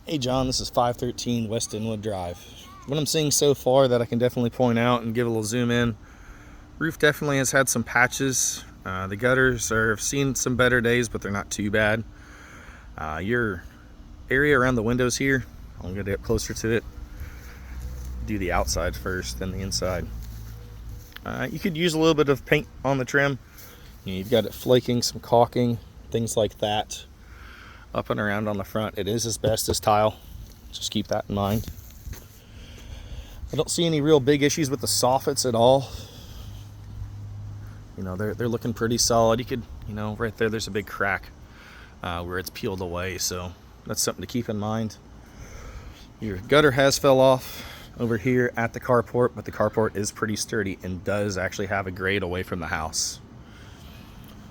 Hey John, this is 513 West Inwood Drive. What I'm seeing so far that I can definitely point out and give a little zoom in, roof definitely has had some patches. The gutters have seen some better days, but they're not too bad. Your area around the windows here, I'm going to get closer to it. Do the outside first, then the inside. You could use a little bit of paint on the trim. You've got it flaking, some caulking, things like that. Up and around on the front, it is asbestos tile. Just keep that in mind. I don't see any real big issues with the soffits at all. They're looking pretty solid. You could, right there's a big crack where it's peeled away, so that's something to keep in mind. Your gutter has fell off over here at the carport, but the carport is pretty sturdy and does actually have a grade away from the house.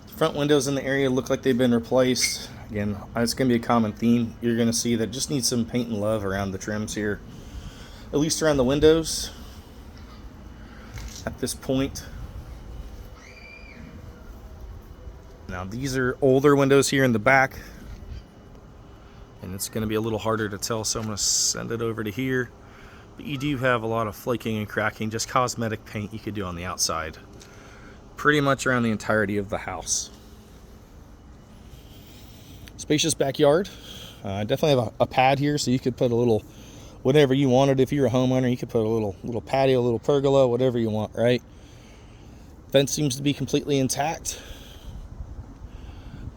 The front windows in the area look like they've been replaced. Again, it's going to be a common theme. You're going to see that just needs some paint and love around the trims here, at least around the windows at this point. Now these are older windows here in the back, and it's going to be a little harder to tell, so I'm going to send it over to here. But you do have a lot of flaking and cracking, just cosmetic paint you could do on the outside, pretty much around the entirety of the house. Spacious backyard. Definitely have a pad here, so you could put a little whatever you wanted. If you're a homeowner, you could put a little patio, a little pergola, whatever you want, right? Fence seems to be completely intact.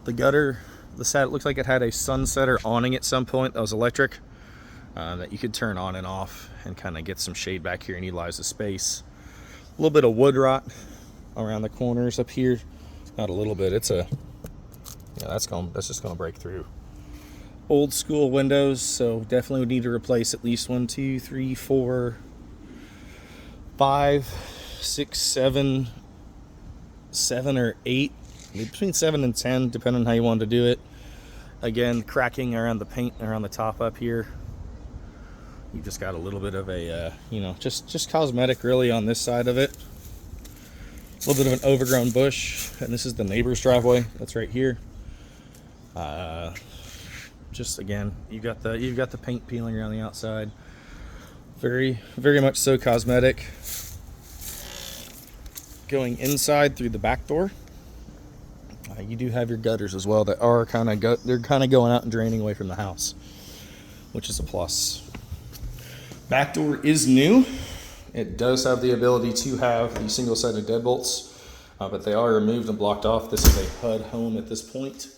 The gutter, the side, it looks like it had a sunsetter awning at some point that was electric, that you could turn on and off and kind of get some shade back here and utilize the space. A little bit of wood rot around the corners up here. Not a little bit, it's a that's just gonna break through. Old school windows, so definitely would need to replace at least 1, 2, 3, 4, 5, 6, 7 or 8, between 7 and 10, depending on how you want to do it. Again, cracking around the paint around the top up here. You just got a little bit of a just cosmetic really on this side of it. A little bit of an overgrown bush, and this is the neighbor's driveway that's right here. Just again, you've got the paint peeling around the outside. Very, very much so cosmetic. Going inside through the back door, you do have your gutters as well that are they're kind of going out and draining away from the house, which is a plus. Back door is new. It does have the ability to have the single-sided deadbolts, but they are removed and blocked off. This is a HUD home at this point.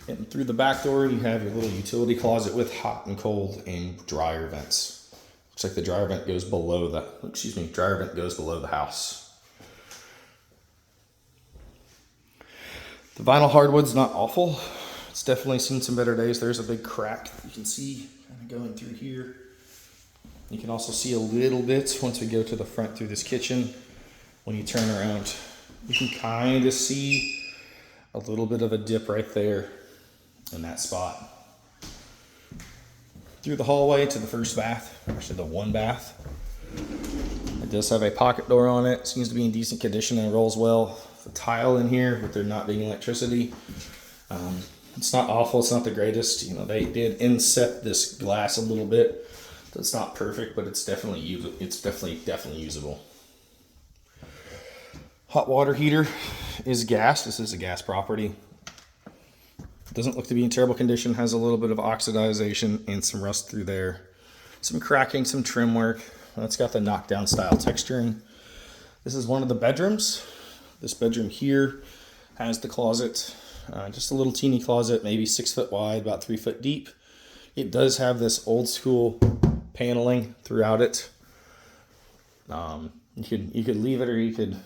And through the back door, you have your little utility closet with hot and cold and dryer vents. Looks like the dryer vent goes below the house. The vinyl hardwood's not awful. It's definitely seen some better days. There's a big crack you can see kind of going through here. You can also see a little bit once we go to the front through this kitchen. When you turn around, you can kind of see a little bit of a dip right there in that spot. Through the hallway to the first bath, actually the one bath. It does have a pocket door on it. Seems to be in decent condition and rolls well. The tile in here, with there not being electricity, it's not awful. It's not the greatest. They did inset this glass a little bit. It's not perfect, but it's definitely usable. Hot water heater is gas. This is a gas property. Doesn't look to be in terrible condition. Has a little bit of oxidization and some rust through there. Some cracking, some trim work. It's got the knockdown style texturing. This is one of the bedrooms. This bedroom here has the closet. Just a little teeny closet, maybe 6 foot wide, about 3 foot deep. It does have this old school paneling throughout it. You could leave it, or you could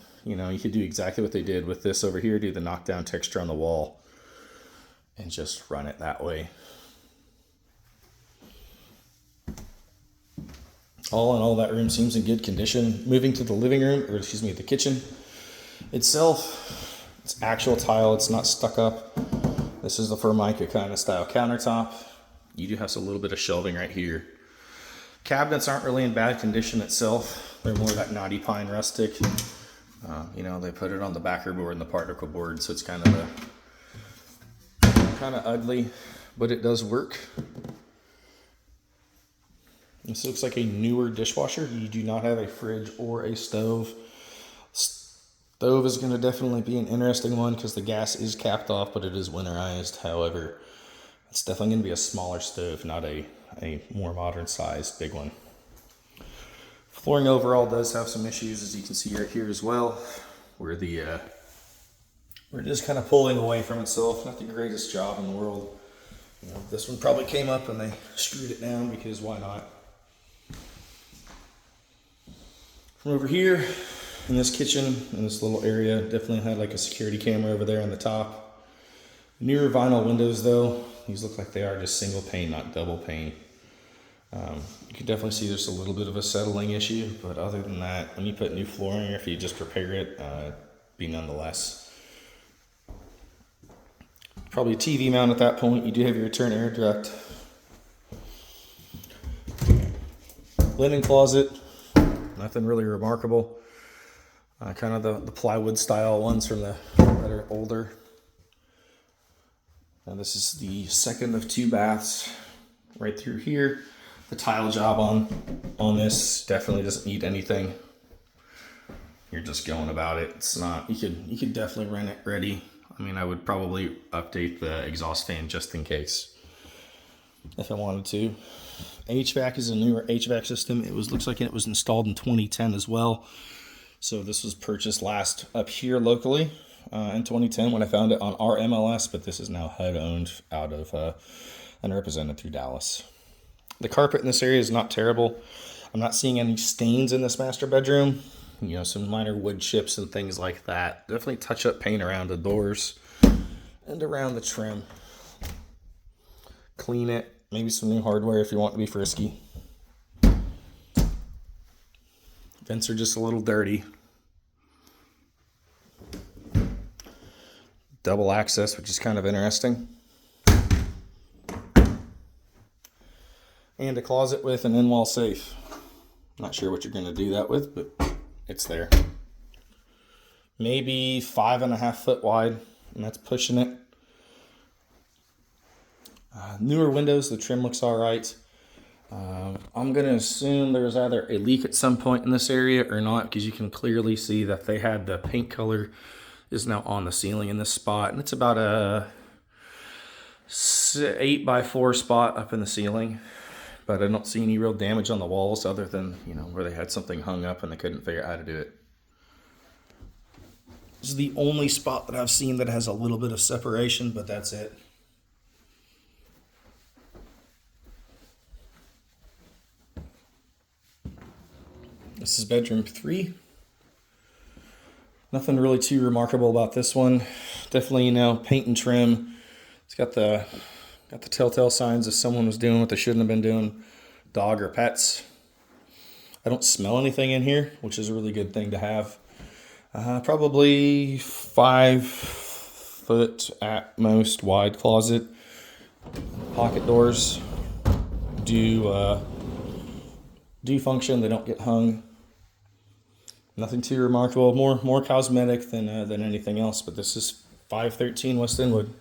do exactly what they did with this over here. Do the knockdown texture on the wall and just run it that way. All in all, that room seems in good condition. Moving to the living room, the kitchen itself, it's actual tile. It's not stuck up. This is the Formica kind of style countertop. You do have a little bit of shelving right here. Cabinets aren't really in bad condition itself. They're more that knotty pine rustic. They put it on the backer board and the particle board, so it's kind of ugly, but it does work. This looks like a newer dishwasher. You do not have a fridge or a stove. Stove is going to definitely be an interesting one because the gas is capped off, but it is winterized. However, it's definitely going to be a smaller stove, not a more modern sized big one. Flooring overall does have some issues, as you can see right here as well, where it is kind of pulling away from itself. Not the greatest job in the world. You know, this one probably came up and they screwed it down because why not? From over here in this kitchen, in this little area, definitely had like a security camera over there on the top. Newer vinyl windows though, these look like they are just single pane, not double pane. You can definitely see there's a little bit of a settling issue, but other than that, when you put new flooring or if you just repair it, it'd be nonetheless. Probably a TV mount at that point. You do have your return air duct. Linen closet, nothing really remarkable. Kind of the plywood style ones from that are older. Now this is the second of 2 baths right through here. The tile job on this definitely doesn't need anything. You're just going about it. It's not, you could definitely rent it ready. I mean, I would probably update the exhaust fan just in case if I wanted to. HVAC is a newer HVAC system. Looks like it was installed in 2010 as well. So this was purchased last up here locally in 2010 when I found it on our MLS, but this is now HUD owned out of and represented through Dallas. The carpet in this area is not terrible. I'm not seeing any stains in this master bedroom. You know, some minor wood chips and things like that. Definitely touch up paint around the doors and around the trim. Clean it. Maybe some new hardware if you want to be frisky. Vents are just a little dirty. Double access, which is kind of interesting. And a closet with an in-wall safe. Not sure what you're going to do that with, but it's there. Maybe 5.5 foot wide, and that's pushing it. Newer windows, the trim looks all right. I'm going to assume there was either a leak at some point in this area or not, because you can clearly see that they had the paint color is now on the ceiling in this spot, and it's about a 8x4 spot up in the ceiling. But I don't see any real damage on the walls other than, you know, where they had something hung up and they couldn't figure out how to do it. This is the only spot that I've seen that has a little bit of separation, but that's it. This is bedroom 3. Nothing really too remarkable about this one. Definitely, you know, paint and trim. It's got the telltale signs of someone was doing what they shouldn't have been doing, dog or pets. I don't smell anything in here, which is a really good thing to have. Probably 5 foot at most wide closet. Pocket doors do function. They don't get hung. Nothing too remarkable. More cosmetic than anything else. But this is 513 West Inwood.